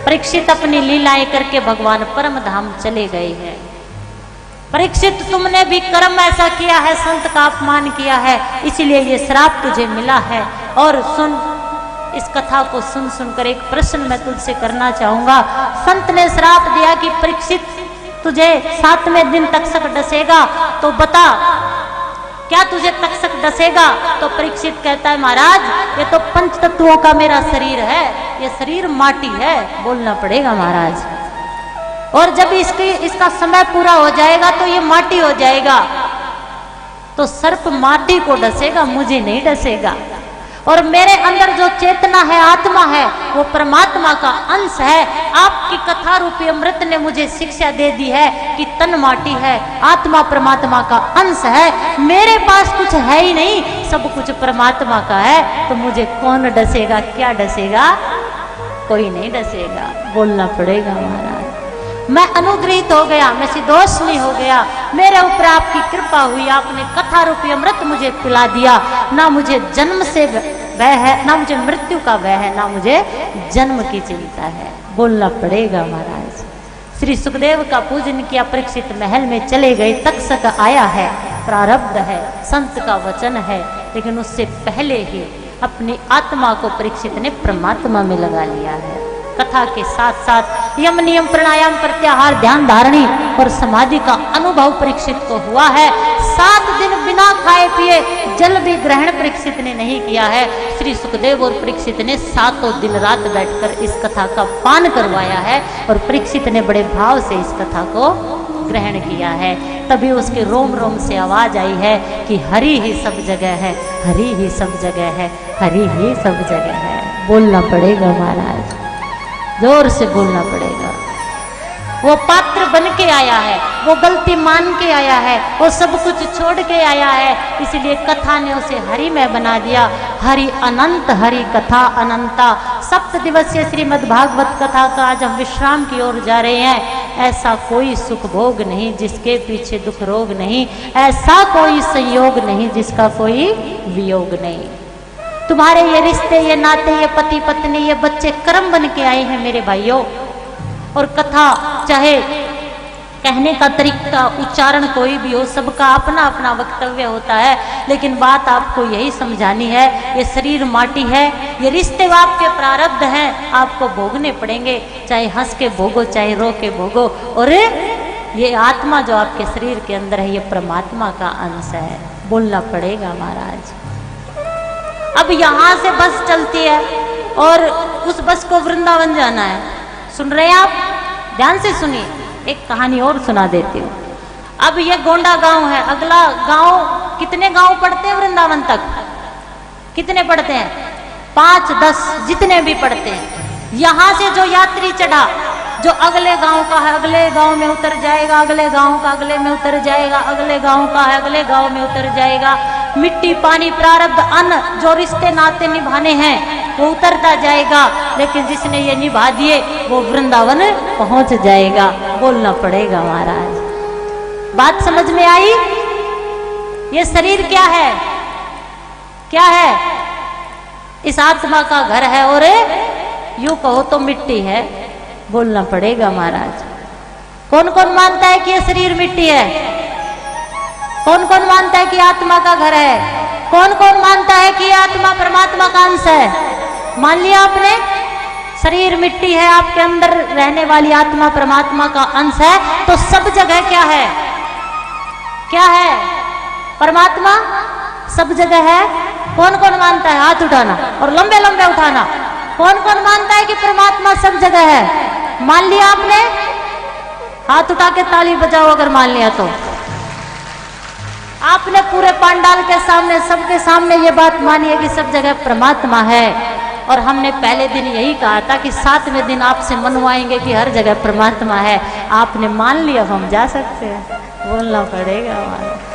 परीक्षित अपनी लीलाएं करके भगवान परम धाम चले गए हैं। परीक्षित तुमने भी कर्म ऐसा किया है, संत का अपमान किया है, इसलिए ये श्राप तुझे मिला है। और सुन, इस कथा को सुन सुनकर एक प्रश्न मैं तुझसे करना चाहूंगा। संत ने श्राप दिया कि परीक्षित तुझे 7वें दिन तक्षक डसेगा, तो बता क्या तुझे तक्षक डसेगा? तो परीक्षित कहता है महाराज ये तो पंच तत्वों का मेरा शरीर है, ये शरीर माटी है, बोलना पड़ेगा महाराज। और जब इसका समय पूरा हो जाएगा तो ये माटी हो जाएगा। तो सर्प माटी को डसेगा, मुझे नहीं डसेगा। और मेरे अंदर जो चेतना है, आत्मा है, वो परमात्मा का अंश है। आपकी कथा रूपी अमृत ने मुझे शिक्षा दे दी है कि तन माटी है, आत्मा परमात्मा का अंश है। मेरे पास कुछ है ही नहीं, सब कुछ परमात्मा का है। तो मुझे कौन डसेगा? क्या डसेगा? कोई नहीं डसेगा, बोलना पड़ेगा महाराज। मैं अनुग्रहित हो गया, मैं सिदोषणी हो गया, मेरे ऊपर आपकी कृपा हुई, आपने कथा रूपी अमृत मुझे पिला दिया। ना मुझे जन्म से भय है, ना मुझे मृत्यु का भय है, ना मुझे जन्म की चिंता है, बोलना पड़ेगा महाराज। श्री सुखदेव का पूजन किया, परीक्षित महल में चले गए। तक्षक आया है, प्रारब्ध है, संत का वचन है, लेकिन उससे पहले ही अपनी आत्मा को परीक्षित ने परमात्मा में लगा लिया है। कथा के साथ साथ यम नियम प्राणायाम प्रत्याहार ध्यान धारणी और समाधि का अनुभव परीक्षित को हुआ है। 7 दिन बिना खाए पिए जल भी ग्रहण परीक्षित ने नहीं किया है। श्री सुखदेव और परीक्षित ने 7 दिन रात बैठकर इस कथा का पान करवाया है और परीक्षित ने बड़े भाव से इस कथा को ग्रहण किया है। तभी उसके रोम रोम से आवाज आई है कि हरि ही सब जगह है, हरि ही सब जगह है, हरि ही सब जगह है, बोलना पड़ेगा महाराज, जोर से बोलना पड़ेगा। वो पात्र बन के आया है, वो गलती मान के आया है, वो सब कुछ छोड़ के आया है, इसलिए कथा ने उसे हरि में बना दिया। हरि अनंत, हरि कथा अनंता। 7 दिवसीय श्रीमद् भागवत कथा का आज हम विश्राम की ओर जा रहे हैं। ऐसा कोई सुख भोग नहीं जिसके पीछे दुख रोग नहीं, ऐसा कोई संयोग नहीं जिसका कोई वियोग नहीं। तुम्हारे ये रिश्ते, ये नाते, ये पति पत्नी, ये बच्चे कर्म बन के आए हैं मेरे भाइयों। और कथा चाहे कहने का तरीका, उच्चारण कोई भी हो, सबका अपना अपना वक्तव्य होता है, लेकिन बात आपको यही समझानी है, ये शरीर माटी है, ये रिश्ते आपके प्रारब्ध हैं, आपको भोगने पड़ेंगे, चाहे हंस के भोगो, चाहे रो के भोगो। और ये आत्मा जो आपके शरीर के अंदर है, ये परमात्मा का अंश है, बोलना पड़ेगा महाराज। अब यहाँ से बस चलती है और उस बस को वृंदावन जाना है। सुन रहे हैं आप? ध्यान से सुनिए, एक कहानी और सुना देती हूँ। अब ये गोंडा गांव है, अगला गांव, कितने गांव पड़ते हैं वृंदावन तक? कितने पड़ते हैं? 5, 10, जितने भी पड़ते हैं। यहाँ से जो यात्री चढ़ा, जो अगले गांव का है अगले गांव में उतर जाएगा, अगले गांव का अगले में उतर जाएगा, अगले गांव का है अगले गांव में उतर जाएगा। मिट्टी पानी प्रारब्ध अन्न जो रिश्ते नाते निभाने हैं वो उतरता जाएगा, लेकिन जिसने ये निभा दिए वो वृंदावन पहुंच जाएगा, बोलना पड़ेगा महाराज। बात समझ में आई? ये शरीर क्या है? क्या है? इस आत्मा का घर है और यूं कहो तो मिट्टी है, बोलना पड़ेगा महाराज। कौन कौन मानता है कि ये शरीर मिट्टी है? कौन कौन मानता है कि आत्मा का घर है? कौन कौन मानता है कि आत्मा परमात्मा का अंश है? मान लिया आपने? शरीर मिट्टी है, आपके अंदर रहने वाली आत्मा परमात्मा का अंश है, तो सब जगह क्या है? क्या है? परमात्मा सब जगह है। कौन कौन मानता है? हाथ उठाना और लंबे लंबे उठाना। कौन कौन मानता है कि परमात्मा सब जगह है? मान लिया आपने? हाथ उठा के ताली बजाओ अगर मान लिया तो। आपने पूरे पंडाल के सामने, सबके सामने ये बात मानी है कि सब जगह परमात्मा है। और हमने पहले दिन यही कहा था कि 7वें दिन आपसे मनवाएंगे कि हर जगह परमात्मा है। आपने मान लिया, अब हम जा सकते हैं, बोलना पड़ेगा हमारा।